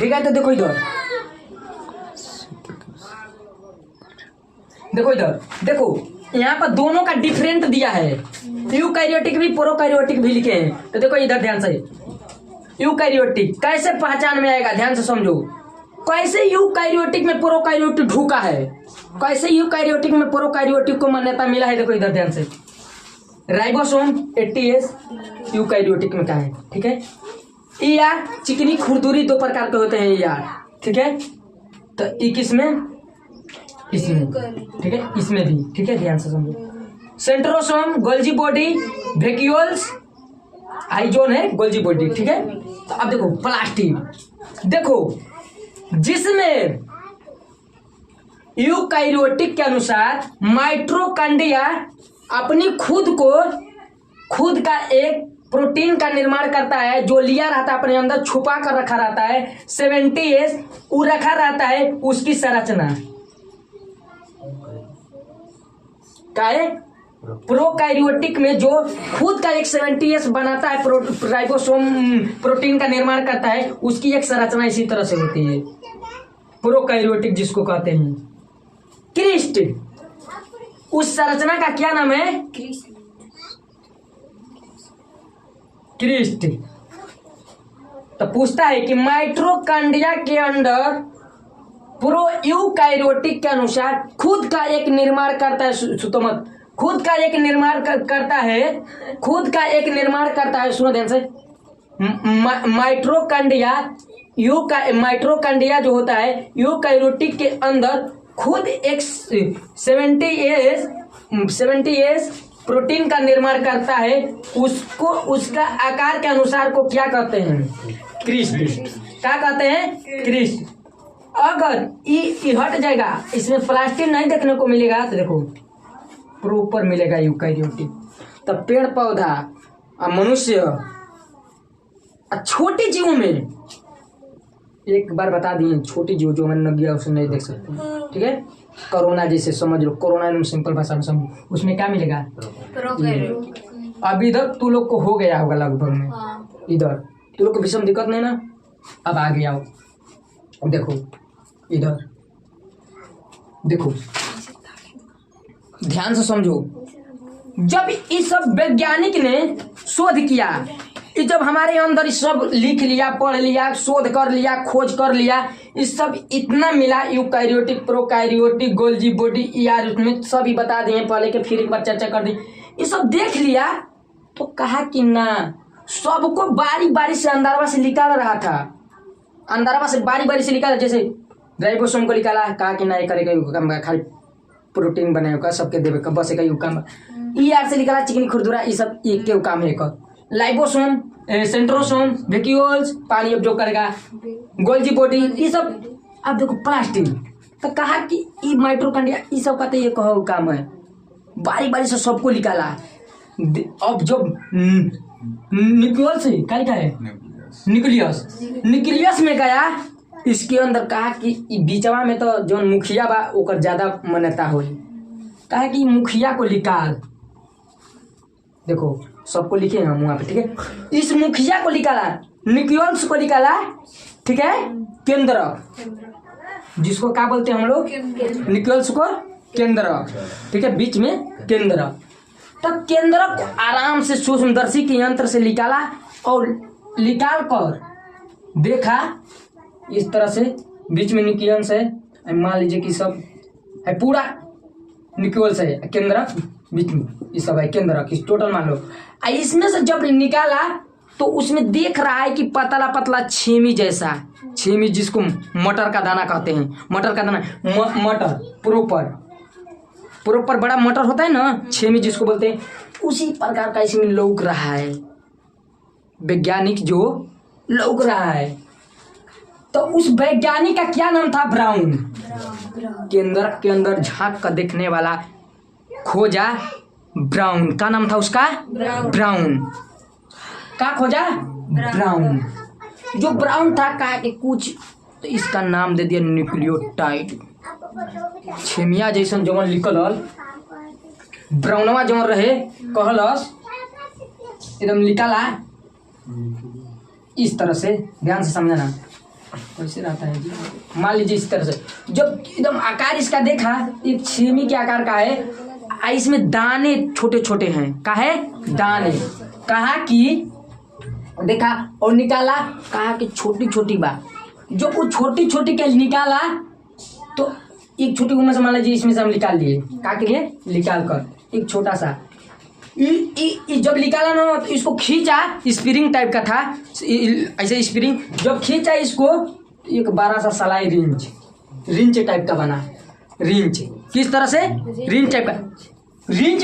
ठीक है। तो देखो इधर, देखो इधर, देखो यहाँ पर दोनों का डिफरेंट दिया है, यूकैरियोटिक भी प्रोकैरियोटिक भी लिखे हैं। तो देखो इधर ध्यान से, यूकैरियोटिक कैसे पहचान में आएगा, ध्यान से समझो। कैसे यूकैरियोटिक में प्रोकैरियोटिक ढुका है, कैसे यूकैरियोटिक में प्रोकैरियोटिक को मान्यता मिला है। देखो इधर ध्यान से, राइबोसोम 80S यूकैरियोटिक में क्या है, ठीक है। यार चिकनी खुरदुरी दो प्रकार के होते हैं यार, ठीक है। तो ई किसमें, इसमें, ठीक है, इसमें भी, ठीक है, ध्यान से समझो। सेंट्रोसोम गोल्जी बॉडी ब्रेकियोल्स आइजोन है गोल्जी बॉडी, ठीक है। तो अब देखो प्लास्टिक, देखो जिसमें यूकैरियोटिक के अनुसार माइटोकॉन्ड्रिया अपनी खुद का एक प्रोटीन का निर्माण करता है, जो लिया रहता है अपने अंदर, छुपा कर रखा रहता है। 70S वो रखा रहता है, उसकी संरचना क्या है। प्रोकैरियोटिक में जो खुद का एक 70S बनाता है, राइबोसोम प्रोटीन का निर्माण करता है, उसकी एक संरचना इसी तरह से होती है। प्रोकैरियोटिक जिसको कहते हैं क्रिस्ट, उस संरचना का क्या नाम है, क्रिस्ट। तो पूछता है कि माइटोकॉन्ड्रिया के अंदर यूकैरियोटिक के अनुसार खुद का एक निर्माण करता है, सुतो मत, खुद का एक निर्माण करता है, सुनो ध्यान से। माइटोकॉन्ड्रिया जो होता है यूकैरियोटिक के अंदर खुद एक 70S प्रोटीन का निर्माण करता है, उसको उसका आकार के अनुसार को क्या कहते हैं, क्रिस्ट। क्या कहते हैं, क्रिस्ट। अगर ई हट जाएगा, इसमें प्लास्टिक नहीं देखने को मिलेगा, तो देखो प्रॉपर मिलेगा यूकैरियोटिक। तब पेड़ पौधा और मनुष्य छोटे जीवों में, एक बार बता दिए, छोटी जीव जो मैंने गया उसे नहीं देख सकते, ठीक है। कोरोना जैसे समझ लो, कोरोना में सिंपल भाषा में समझो, उसमें क्या मिलेगा, अब इधर तू लोग को हो गया होगा लगभग में, इधर तू लोग को विषम दिक्कत नहीं ना। अब आगे आओ, देखो इधर, देखो ध्यान से समझो। जब इस सब वैज्ञानिक ने शोध किया, जब हमारे अंदर सब लिख लिया, पढ़ लिया, शोध कर लिया, खोज कर लिया, इस सब इतना मिला, यूकैरियोटिक प्रोकैरियोटिक गोल्जी बॉडी यार, उसमें सभी बता दिए पहले के, फिर एक बार चर्चा कर दी। ये सब देख लिया तो कहा कि ना, सबको बारी बारी से अंदरवा से निकाल रहा था, अंदरवा से बारी बारी से निकाला। जैसे राइबोसोम को निकाला, कहा कि ना ये करेगा, खाली प्रोटीन बनाएगा, सबके देवे का बस एक काम। यार से निकाला चिकनी खुरदुरा, ये सब एक के काम है। लाइबोसोम, सेंट्रोसोम, वेक्यूल्स, पानी अब जो करेगा, गोल्जी बॉडी, ये सब। अब देखो प्लास्टिक, तो कहा कि ये माइटोकॉन्ड्रिया, ये सब का तो ये कहो काम है, बारी बारी से सबको निकाला। अब जब न्यूक्लियस है, क्या है, न्यूक्लियस में गया, इसके अंदर कहा कि बीचवा में तो जो मुखिया बा ओकर ज्यादा मान्यता हो, कहा कि मुखिया को निकाल। देखो सबको लिखे हम वहाँ पे, ठीक है। इस मुखिया को निकाला, न्यूक्लियस को निकाला, ठीक है, केंद्र, जिसको क्या बोलते हैं हम लोग, न्यूक्लियस को केंद्र, ठीक है, बीच में केंद्र। तो केंद्र को आराम से सूक्ष्मदर्शी के यंत्र से निकाला, और निकाल कर देखा इस तरह से, बीच में न्यूक्लियस है, मान लीजिए कि सब है, पूरा न्यूक्लियस है, केंद्र बीच में, ये सब है केंद्र की टोटल मान लो। इसमें से जब निकाला तो उसमें देख रहा है कि पतला पतला छेमी जैसा, छेमी जिसको मटर का दाना कहते हैं, मटर का दाना, मटर प्रोपर बड़ा मटर होता है ना, छेमी जिसको बोलते हैं, उसी प्रकार का इसमें लौक रहा है, वैज्ञानिक जो लौक रहा है। तो उस वैज्ञानिक का क्या नाम था, ब्राउन। केंद्र के अंदर झांक कर देखने वाला खोजा ब्राउन, का नाम था उसका, ब्राउन। का खोजा, ब्राउन। जो ब्राउन था, कहा कि कुछ, तो इसका नाम दे दिया न्यूक्लियोटाइड। छेमिया जैसन जवन लिखल, ब्राउनवा जवन रहे, कहलस एकदम निकाला इस तरह से, ध्यान से समझना। कैसे रहता है जी, मान लीजिए इस तरह से, जब एकदम आकार इसका देखा एक छेमी के आकार का है, इसमें दाने छोटे छोटे हैं, का है दाने, कहा कि देखा और निकाला, कहा कि छोटी छोटी बा, जो वो छोटी छोटी के निकाला तो एक छोटी उम्र से मान लीजिए इसमें से हम निकाल लिए, का के लिए निकाल कर एक छोटा सा जब निकाला ना तो इसको खींचा, स्प्रिंग टाइप का था ऐसे स्प्रिंग, जब खींचा इसको एक बड़ा सा सलाई रिंच टाइप का बना, रिंच किस तरह से, रिंच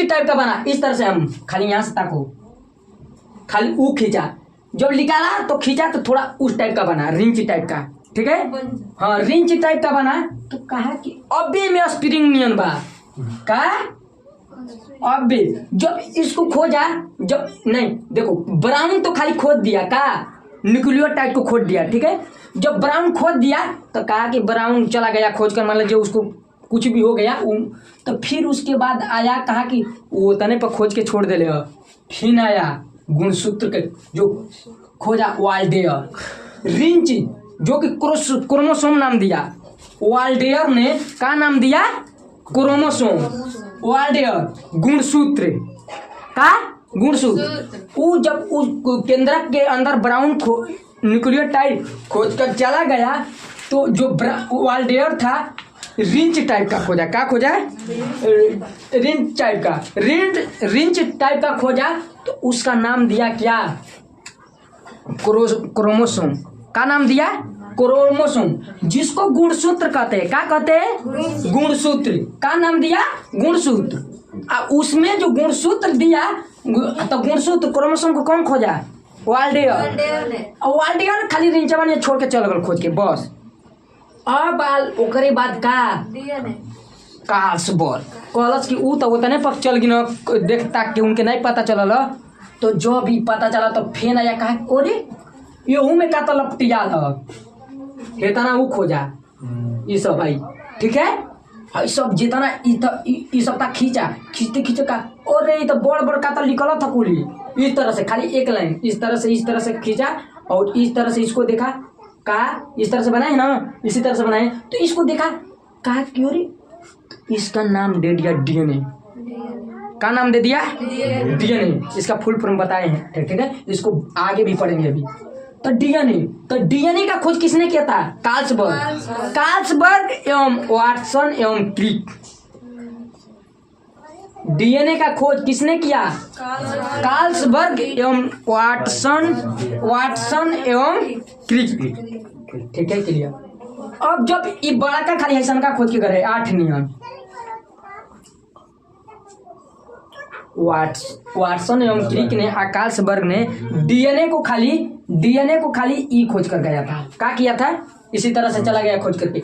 टाइप का बना, इस तरह से हम खाली यहाँ से ताको, खाली वो खींचा, जब निकाला तो खींचा तो थोड़ा उस टाइप का बना, रिंच टाइप का, ठीक है, हाँ रिंच टाइप का बना, तो कहा कि अबे में स्प्रिंग नियन बा, का अबे जब इसको खोजा, जब नहीं देखो ब्राउन तो खाली खोद दिया, का न्यूक्लियर टाइप को खोद दिया, ठीक है, जब ब्राउन खोद दिया तो कहा कि ब्राउन चला गया खोज कर, मान लीजिए उसको कुछ भी हो गया, तो फिर उसके बाद आया, कहा कि वो तने पर खोज के छोड़ दे ले, फिर आया गुणसूत्र के जो खोजा वाल्डेयर, रिंच जो कि क्रोमोसोम नाम दिया, वाल्डेयर ने क्या नाम दिया, क्रोमोसोम, वाल्डेयर गुणसूत्र, का गुणसूत्र, वो जब उस केंद्रक के अंदर ब्राउन न्यूक्लियर टाइप खोज कर चला गया, तो जो वाल्डेयर था रिंच टाइप का खोजा, क्या खोजा, रिंच टाइप का, रिंच टाइप का खोजा, तो उसका नाम दिया क्या, क्रोमोसोम, का नाम दिया क्रोमोसोम, जिसको गुणसूत्र कहते हैं, क्या कहते हैं, गुणसूत्र, का नाम दिया गुणसूत्र, उसमें जो गुणसूत्र दिया, तो गुणसूत्र क्रोमोसोम को कौन खोजा, वाल्डेयर खाली रिंचवा ने छोड़ के चल गल खोज के, बस। अब ओकरे बाद का कार्ल्सबर्ग कहलस कि ऊ तो उतने पक चल गिन, देखता कि उनके नहीं पता चलल, तो जो भी पता चला तो फेन आया, कहा ओरे येहू में का तो लपटियाल हेतना ऊ खोजा, ये सब भाई, ठीक है, ये सब जितना ये सब का खींचते का, अरे ये तो बड़ का तो निकला था कुली, इस तरह से खाली एक लाइन इस तरह से खींचा, और इस तरह से इसको देखा, कहा इस तरह से बनाए ना, इसी तरह से बनाए, तो इसको देखा, कहा क्यों रे, इसका नाम दे दिया डीएनए, का नाम दे दिया डीएनए, इसका फुल फॉर्म बताए हैं, ठीक है, इसको आगे भी पढ़ेंगे अभी, तो डीएनए का खोज किसने किया था, कार्ल्सबर्ग एवं वाटसन एवं क्रिक, डीएनए का खोज किसने किया, कार्ल्सबर्ग एवं वाटसन एवं क्रिक, ठीक है क्लियर। अब जब ये बड़ा का खाली हैसन का खोज के करे 8 नियम, वाटसन एवं क्रिक ने, कार्ल्सबर्ग ने डीएनए को खाली ई खोज कर गया था, क्या किया था, इसी तरह से चला गया खोज करके,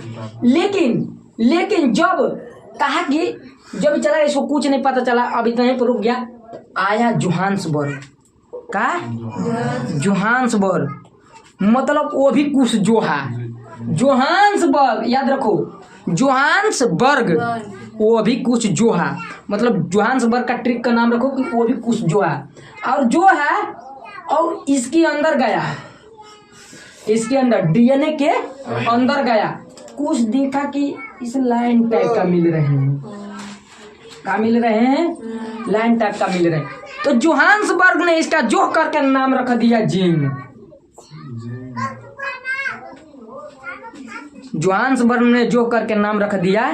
लेकिन जब कहा कि जब चला गया इसको कुछ नहीं पता चला, अब इतने पर रुक गया, आया जोहान्सबर्ग, का जोहान्सबर्ग मतलब वो भी कुछ जोहान्सबर्ग, याद रखो जोहान्सबर्ग, वो भी कुछ जोहा, मतलब जोहान्सबर्ग का ट्रिक का नाम रखो कि वो भी कुछ जोहा, और जो है, और इसके अंदर गया, इसके अंदर डीएनए के अंदर गया, कुछ देखा कि इस लाइन टाइप का मिल रहे हैं, का मिल रहे हैं, लाइन टाइप का मिल रहे हैं, तो जोहान्सबर्ग ने इसका जोह करके नाम रख दिया जीन, जोहान्सबर्ग ने जोह करके नाम रख दिया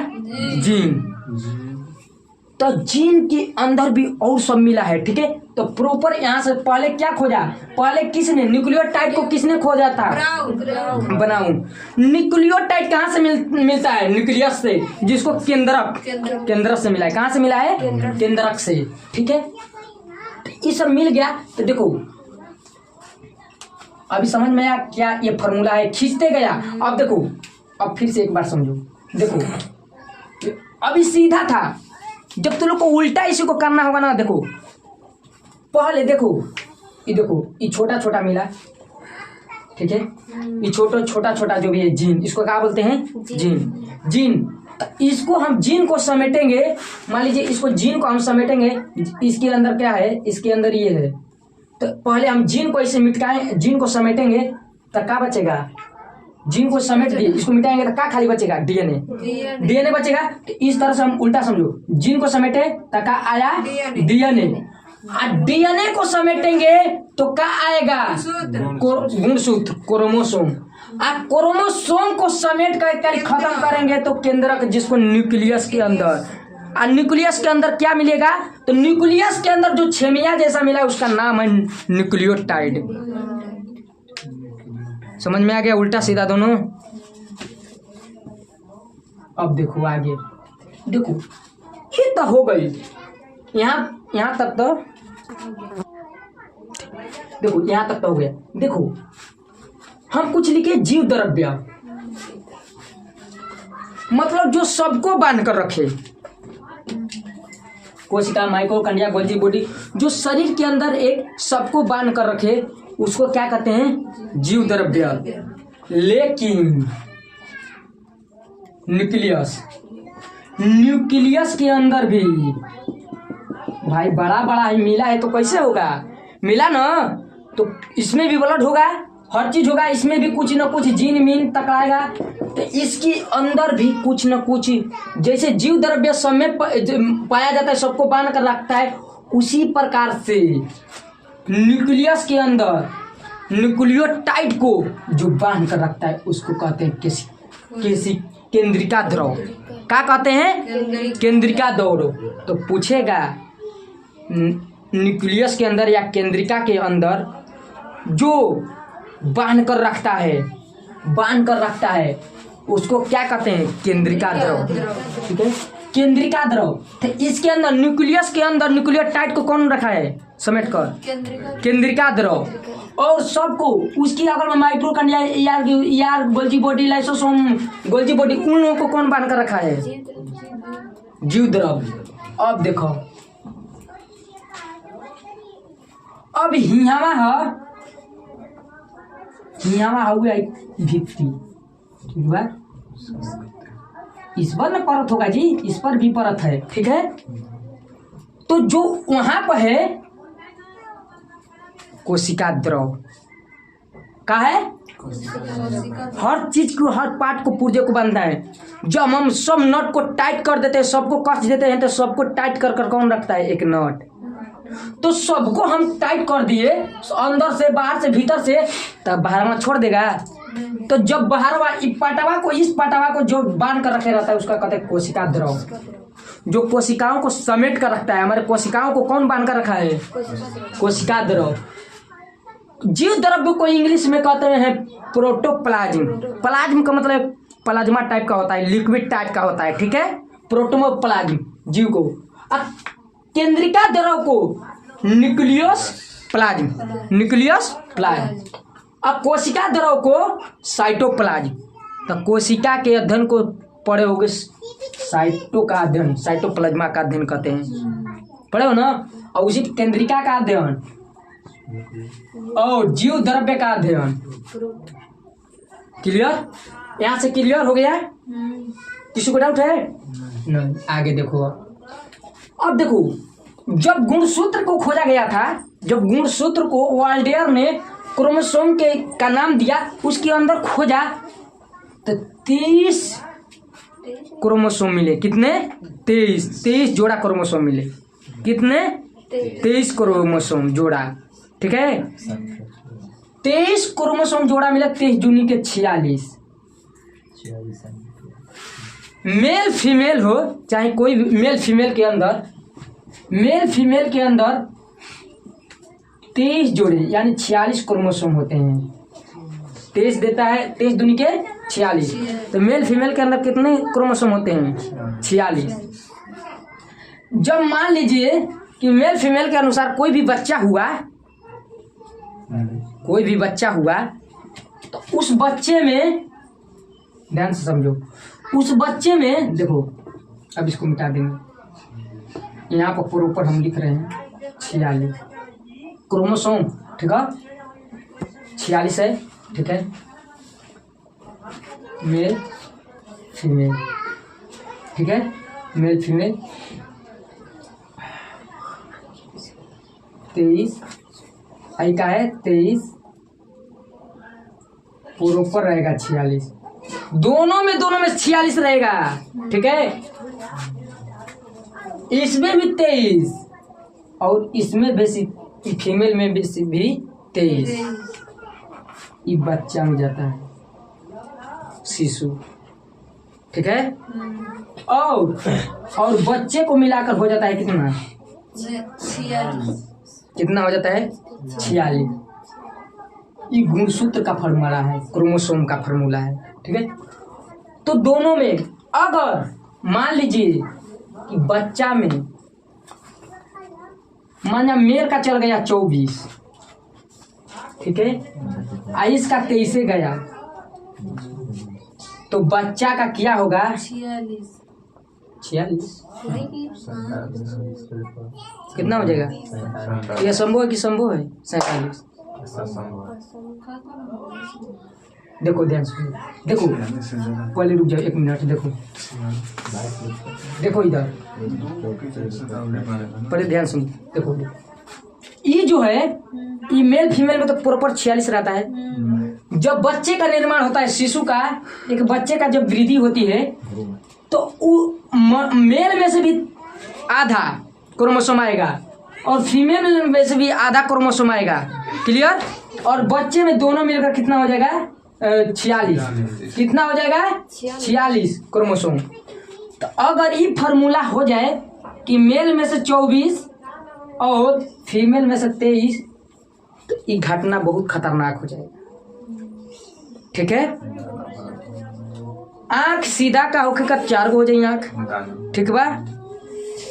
जीन, तो जीन के अंदर भी और सब मिला है, ठीक है, तो प्रॉपर यहाँ से पहले क्या खोजा, पहले किसने न्यूक्लियर टाइप को किसने खोजा था, ब्राउन, न्यूक्लियर टाइप कहाँ से मिलता है, न्यूक्लियस से, जिसको केंद्रक से मिला है, कहाँ से मिला है, केंद्रक से, ठीक है, ये सब मिल गया, तो देखो अभी समझ में आया क्या ये फॉर्मूला है, खींचते गया, अब देखो, अब फिर से एक बार समझो, देखो अभी सीधा था, जब तुम लोग को उल्टा इसी को करना होगा ना, देखो पहले देखो ये छोटा छोटा मिला, ठीक है, ये छोटा छोटा जो भी है जीन, इसको क्या बोलते हैं, जीन, तो इसको हम जीन को समेटेंगे, मान लीजिए इसको जीन को हम समेटेंगे, इसके अंदर क्या है, इसके अंदर ये है, तो पहले हम जीन को ऐसे मिटकाएं, जीन को समेटेंगे तो क्या बचेगा, जीन को समेट दिए, इसको मिटाएंगे तो क्या खाली बचेगा? डीएनए। डीएनए बचेगा। तो इस तरह से हम उल्टा समझो, जीन को समेटे तो क्या आया? डीएनए। डीएनए को समेटेंगे तो क्या आएगा? गुणसूत्र, क्रोमोसोम। क्रोमोसोम को समेट कर खत्म करेंगे तो केंद्रक, जिसको न्यूक्लियस के अंदर, न्यूक्लियस के अंदर क्या मिलेगा? तो न्यूक्लियस के अंदर जो छेमिया जैसा मिला उसका नाम है न्यूक्लियोटाइड। समझ में आ गया? उल्टा सीधा दोनों। अब देखो आगे, देखो ये तो हो गई, यहाँ तक तो देखो, यहाँ तक तो हो गया। देखो हम कुछ लिखे जीव द्रव्य, मतलब जो सबको बांध कर रखे, कोशिका, माइटोकॉन्ड्रिया, गोल्जी बॉडी, जो शरीर के अंदर एक सबको बांध कर रखे, उसको क्या कहते हैं? जीव द्रव्य। लेकिन न्यूक्लियस के अंदर भी भाई बड़ा बड़ा ही मिला है, तो कैसे होगा? मिला ना, तो इसमें भी ब्लड होगा, हर चीज होगा, इसमें भी कुछ न कुछ जीन मीन टकराएगा, तो इसके अंदर भी कुछ न कुछ, जैसे जीव द्रव्य सब में पाया जाता है, सबको बांध कर रखता है, उसी प्रकार से न्यूक्लियस के अंदर न्यूक्लियोटाइड को जो बांध कर रखता है उसको कहते हैं केंद्रिका द्रव। क्या कहते हैं? केंद्रिका द्रव। तो पूछेगा न्यूक्लियस के अंदर या केंद्रिका के अंदर जो बांध कर रखता है उसको क्या कहते हैं? केंद्रिका द्रव। ठीक है, केंद्रिका द्रव। तो इसके अंदर, न्यूक्लियस के अंदर न्यूक्लियोटाइड को कौन रखा है समेट कर? केंद्रिका द्रव। और सबको उसकी अगर mitochondria, Golgi body, lysosome, Golgi body, उन लोगों को कौन बांध कर रखा है? जीव द्रव्य। अब देखो, अब हियावा हो गया भित्ति, ठीक है, इस पर न परत होगा जी, इस पर भी परत है। ठीक है, तो जो वहां पर है कोशिका द्रव का है, हर चीज को, हर पार्ट को, पुर्जे को बांधता है। जब हम सब नट को टाइट कर देते हैं, सबको कस देते हैं, तो सबको टाइट कर कौन रखता है? एक नट। तो सबको हम टाइट कर दिए, अंदर से, बाहर से, भीतर से, तब बाहर में छोड़ देगा। तो जब बाहर पटावा को, इस पटावा को जो बांध कर रखे रहता है उसका कहते हैं कोशिका द्रव। जो कोशिकाओं को समेट कर रखता है, हमारे कोशिकाओं को कौन बांध कर रखा है? कोशिका द्रव। जीव द्रव्य को इंग्लिश में कहते हैं प्रोटोप्लाज्म। प्लाज्म का मतलब प्लाज्मा टाइप का होता है, लिक्विड टाइप का होता है। ठीक है, प्रोटोप्लाज्म जीव को। अब केंद्रिका द्रव को न्यूक्लियस प्लाज्म। अब कोशिका द्रव को साइटोप्लाज्म। तो कोशिका के अध्ययन को पढ़े होगे, साइटो का अध्ययन, साइटोप्लाज्मा का अध्ययन कहते हैं, पढ़े हो ना। और उसी केंद्रिका का अध्ययन और जीव द्रव्य का अध्ययन। क्लियर? यहाँ से क्लियर हो गया? किसी को डाउट है? नहीं। आगे देखो, अब देखो, जब गुणसूत्र को खोजा गया था, जब गुणसूत्र को वाल्डेयर ने क्रोमोसोम का नाम दिया, उसके अंदर खोजा तो 23 क्रोमोसोम मिले। कितने? 23 जोड़ा क्रोमोसोम मिले। कितने? 23 क्रोमोसोम जोड़ा। ठीक है, 23 क्रोमोसोम जोड़ा मिला। 23 जूनी के 46। मेल फीमेल हो, चाहे कोई मेल फीमेल के अंदर 23 जोड़े यानी 46 क्रोमोसोम होते हैं। 23 देता है, 23 दूनी के 46। तो मेल फीमेल के अंदर कितने क्रोमोसोम होते हैं? 46। जब मान लीजिए कि मेल फीमेल के अनुसार कोई भी बच्चा हुआ, तो उस बच्चे में, ध्यान से समझो, उस बच्चे में देखो, अब इसको मिटा देंगे, यहाँ पर ऊपर हम लिख रहे हैं 46 क्रोमोसोम। ठीक है, 46 है। ठीक है, मेल फीमेल। ठीक है, मेल फीमेल 23 आई का है 23 प्रॉपर रहेगा 46, दोनों में 46 रहेगा। ठीक है, इसमें भी 23 और इसमें बेसी फीमेल में बेसी भी 23। ये बच्चा में जाता है शिशु। ठीक है, और बच्चे को मिलाकर हो जाता है कितना? 46। कितना हो जाता है? 46। ये गुणसूत्र का फॉर्मूला है, क्रोमोसोम का फॉर्मूला है। ठीक है, तो दोनों में अगर मान लीजिए कि बच्चा में माना मेल का चल गया 24, ठीक है, आइस का 23 गया, तो बच्चा का क्या होगा? 46। 46 कितना हो जाएगा? यह संभव है कि संभव है? 47। देखो ध्यान सुनो, देखो पहले रुक जाओ 1 मिनट। देखो इधर पहले ध्यान सुनो। देखो ये जो है, ये मेल फीमेल में तो प्रॉपर 46 रहता है। जब बच्चे का निर्माण होता है, शिशु का, एक बच्चे का जब वृद्धि होती है, तो मेल में से भी आधा क्रोमोसोम आएगा और फीमेल में से भी आधा क्रोमोसोम आएगा। क्लियर? और बच्चे में दोनों मिलकर कितना हो जाएगा? 46। कितना हो जाएगा? 46 क्रोमोसोम। तो अगर ये फार्मूला हो जाए कि मेल में से 24 और फीमेल में से 23, तो ये घटना बहुत खतरनाक हो जाएगा। ठीक है, आंख सीधा का होके का 4 गो हो जाएगी आंख। ठीक बा,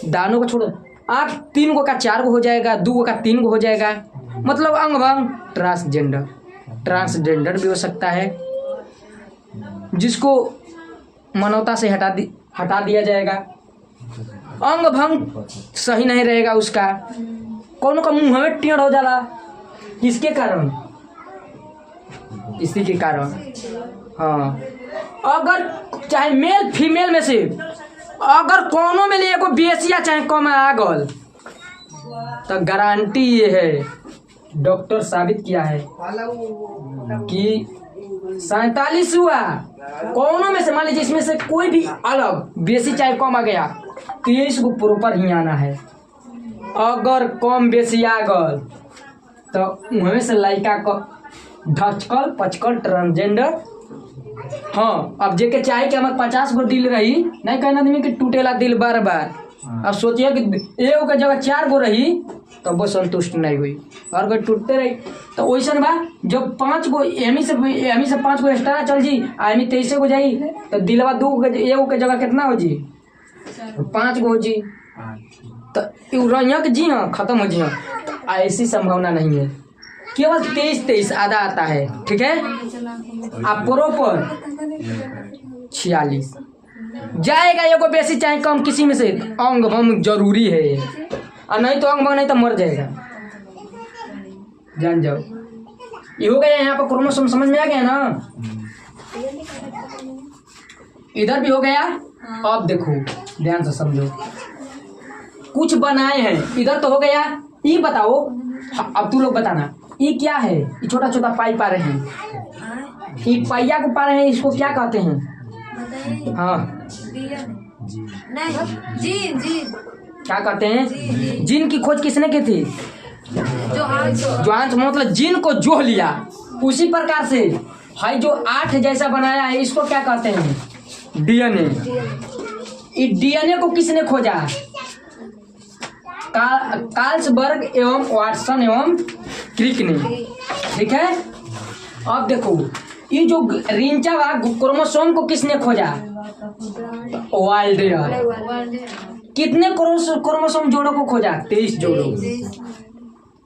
दानों को छोड़ो, आंख 3 गो का 4 गो हो जाएगा, 2 गो का 3 गो हो जाएगा। मतलब अंग भंग ट्रांसजेंडर भी हो सकता है, जिसको मानवता से हटा दिया जाएगा। अंग भंग सही नहीं रहेगा उसका, कौन का मुंह में टेढ़ हो जाला। किसके कारण? इसी के कारण। हाँ, अगर चाहे मेल फीमेल में से अगर कोनो में एगो बेसी या चाहे कम आ गल, तो गारंटी ये है, डॉक्टर साबित किया है कि 47 हुआ, कोनो में से मान लीजिए इसमें से कोई भी अलग बेसी चाहे कम आ गया, 23 को प्रॉपर ही आना है। अगर कम बेसी आ गल तो उनमें से लड़का को ढचकल पचकल ट्रांसजेंडर। हाँ, अब जेके चाहे कि हमारे 50 गो दिल रही, नहीं कहना आदमी कि टूटेला दिल बार बार। अब सोचिए कि एगो के जगह 4 गो रही तो वो संतुष्ट नहीं हुई, और अगर टूटते रही तो वैसा बा। जब 5 गो एमी से 5 गो एक्स्ट्रा चल जी, एमी 23 गो जाई, तो दिलवा 2 एगो के जगह कितना हो जी? 5 गो हो जी। तो रहिया के जी हाँ खत्म हो जी। हाँ, ऐसी संभावना नहीं है, केवल 23 आधा आता है। ठीक है, आप प्रॉपर 46 जाएगा, एगो बेसी चाहे कम, किसी में से अंग भंग जरूरी है, और नहीं तो अंग भंग नहीं तो मर जाएगा। जान जाओ, ये हो गया। यहाँ पर क्रोमोसोम समझ में आ गया ना? इधर भी हो गया। अब देखो ध्यान से समझो, कुछ बनाए हैं, इधर तो हो गया। ये बताओ, अब तू लोग बताना, ये क्या है? ये छोटा छोटा पाइप आ रहे हैं, ये पहिया को पा रहे हैं, इसको क्या कहते हैं? हाँ, जीन क्या कहते हैं? जीन की खोज किसने की थी? जोहान्स। मतलब जीन को जोह लिया। उसी प्रकार से है जो 8 जैसा बनाया है, इसको क्या कहते हैं? डीएनए। ये डीएनए को किसने खोजा? कार्लसबर्ग एवं वाटसन एवं क्रिक ने। ठीक है, अब देखो, ये जो रिंचा वा क्रोमोसोम को किसने खोजा? वाल्डेयर। कितने क्रोमोसोम जोड़ों को खोजा? 23 जोड़ों।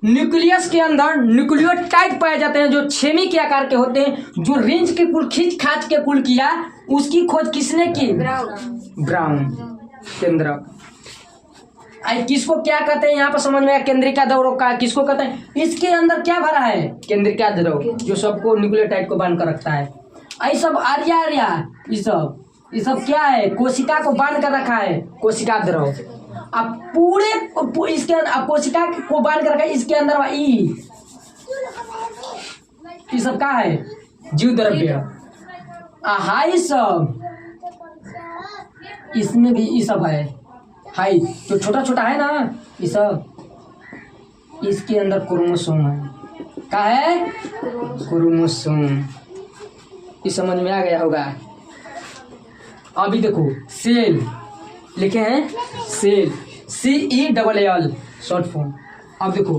न्यूक्लियस के अंदर न्यूक्लियोटाइड पाए जाते हैं, जो छेमी के आकार के होते हैं, जो रिंच के कुल खींच खाच के कुल किया, उसकी खोज किसने की? ब्राउन। केंद्रक। आई किसको क्या कहते हैं? यहाँ पर समझ में आया, केंद्रिका द्रव का किसको कहते हैं? इसके अंदर क्या भरा है? केंद्रिका द्रव, जो सबको न्यूक्लियोटाइड को बांध कर रखता है। आई सब आर्या ये सब क्या है? कोशिका को बांध कर रखा है, कोशिका द्रव। अब पूरे इसके अंदर कोशिका को बांध कर रखा है, इसके अंदर ये सब क्या है? जीव द्रव्य। हाई सब, इसमें भी ये सब है। हाई जो छोटा छोटा है ना, ये सब इसके अंदर क्रोमोसोम है। क्या है? क्रोमोसोम। ये समझ में आ गया होगा। अभी देखो सेल लिखे हैं, सेल CELL शॉर्ट फॉर्म। अब देखो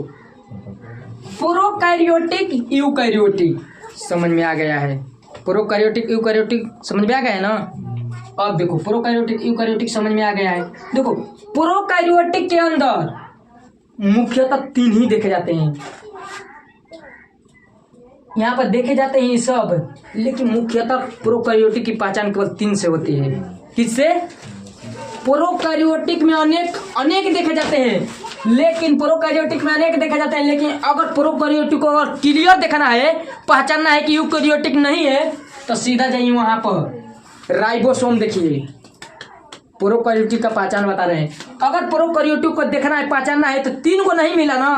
प्रोकैरियोटिक यूकैरियोटिक समझ में आ गया है। प्रोकैरियोटिक यूकैरियोटिक समझ में आ गया है ना। अब देखो प्रोकैरियोटिक यूकैरियोटिक समझ में आ गया है। देखो प्रोकैरियोटिक के अंदर मुख्यतः 3 ही देखे जाते हैं। यहाँ पर देखे जाते हैं ये सब, लेकिन मुख्यतः प्रोकैरियोटिक की पहचान केवल 3 से होती है। किससे? प्रोकैरियोटिक में अनेक देखे जाते हैं, लेकिन प्रोकैरियोटिक में अनेक देखे जाते हैं, लेकिन अगर प्रोकैरियोटिक को अगर क्लियर देखना है, पहचानना है कि यूकैरियोटिक नहीं है, तो सीधा जाइए वहां पर राइबोसोम देखिए। प्रोकैरियोटिक का पहचान बता रहे हैं। अगर प्रोकैरियोटिक को देखना है, पहचानना है, तो 3 को नहीं मिला ना,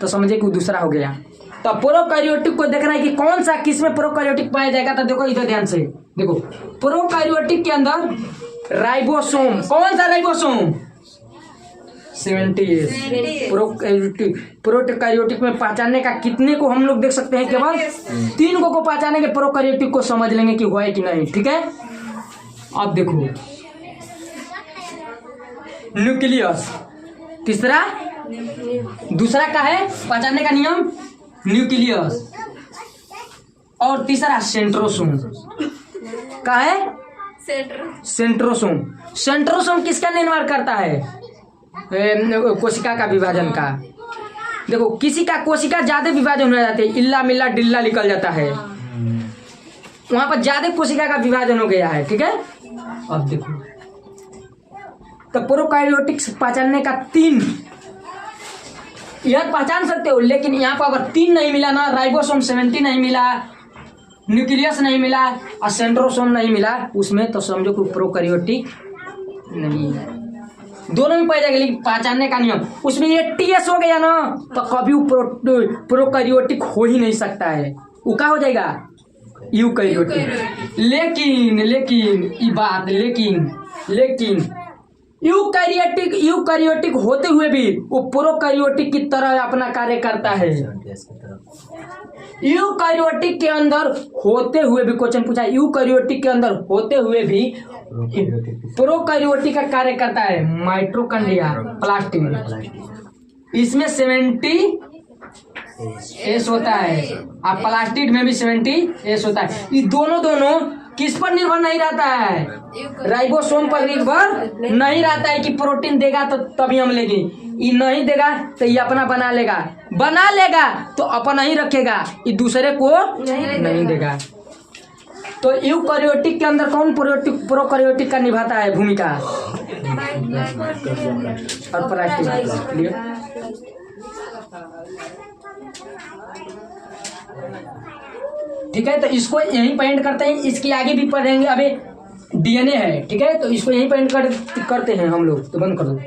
तो समझे कि दूसरा हो गया। तो प्रोकैरियोटिक को देखना है कि कौन सा किस में प्रोकैरियोटिक पाया जाएगा, तो देखो इधर ध्यान से देखो। प्रोकैरियोटिक के अंदर राइबोसोम, कौन सा राइबोसोम? 70S। प्रोकैरियोटिक में पहचानने का कितने को हम लोग देख सकते हैं? केवल 3 को पहचानेंगे, प्रोकैरियोटिक को समझ लेंगे कि हुआ है कि नहीं। ठीक है। अब देखो न्यूक्लियस, तीसरा, दूसरा का है पहचानने का नियम न्यूक्लियस, और तीसरा सेंट्रोसोम। का है? सेंट्रोसोम। सेंट्रोसोम किसका निर्माण करता है? कोशिका का विभाजन का। देखो किसी का कोशिका ज्यादा विभाजन हो जाते हैं, इल्ला मिल्ला डिल्ला निकल जाता है, वहां पर ज्यादा कोशिका का विभाजन हो गया है। ठीक है। अब देखो तो प्रोकैरियोटिक्स पहचानने का 3 यह पहचान सकते हो, लेकिन यहाँ पर अगर 3 नहीं मिला ना, राइबोसोम 70 नहीं मिला, न्यूक्लियस नहीं मिला और सेंट्रोसोम नहीं मिला उसमें, तो समझो कि प्रोकैरियोटिक नहीं है। दोनों में पाया जाएगा, लेकिन पहचानने का नियम उसमें ये TS हो गया ना, तो कभी प्रोकैरियोटिक हो ही नहीं सकता है। वो क्या हो जाएगा? यूकैरियोटिक। लेकिन यूकैरियोटिक होते हुए भी वो प्रोकैरियोटिक की तरह अपना कार्य करता है। यूकैरियोटिक के अंदर होते हुए भी, क्वेश्चन पूछा, यूकैरियोटिक के अंदर होते हुए भी प्रोकैरियोटिक का कार्य करता है। माइटोकॉन्ड्रिया, प्लास्टिड, इसमें 70S होता है और प्लास्टिड में भी 70S होता है। ये दोनों किस पर निर्भर नहीं रहता है? राइबोसोम पर निर्भर नहीं रहता है कि प्रोटीन देगा तो तभी हम लेंगे, ये नहीं देगा तो ये अपना बना लेगा तो अपना ही रखेगा, ये दूसरे को नहीं देगा। तो यूकैरियोटिक के अंदर कौन प्रोकैरियोटिक का निभाता है भूमिका? और प्लास्टिड। ठीक है। तो इसको यहीं पॉइंट करते हैं, इसके आगे भी पढ़ेंगे। अबे DNA है। ठीक है। तो इसको यहीं पॉइंट करते हैं हम लोग। तो बंद कर दो।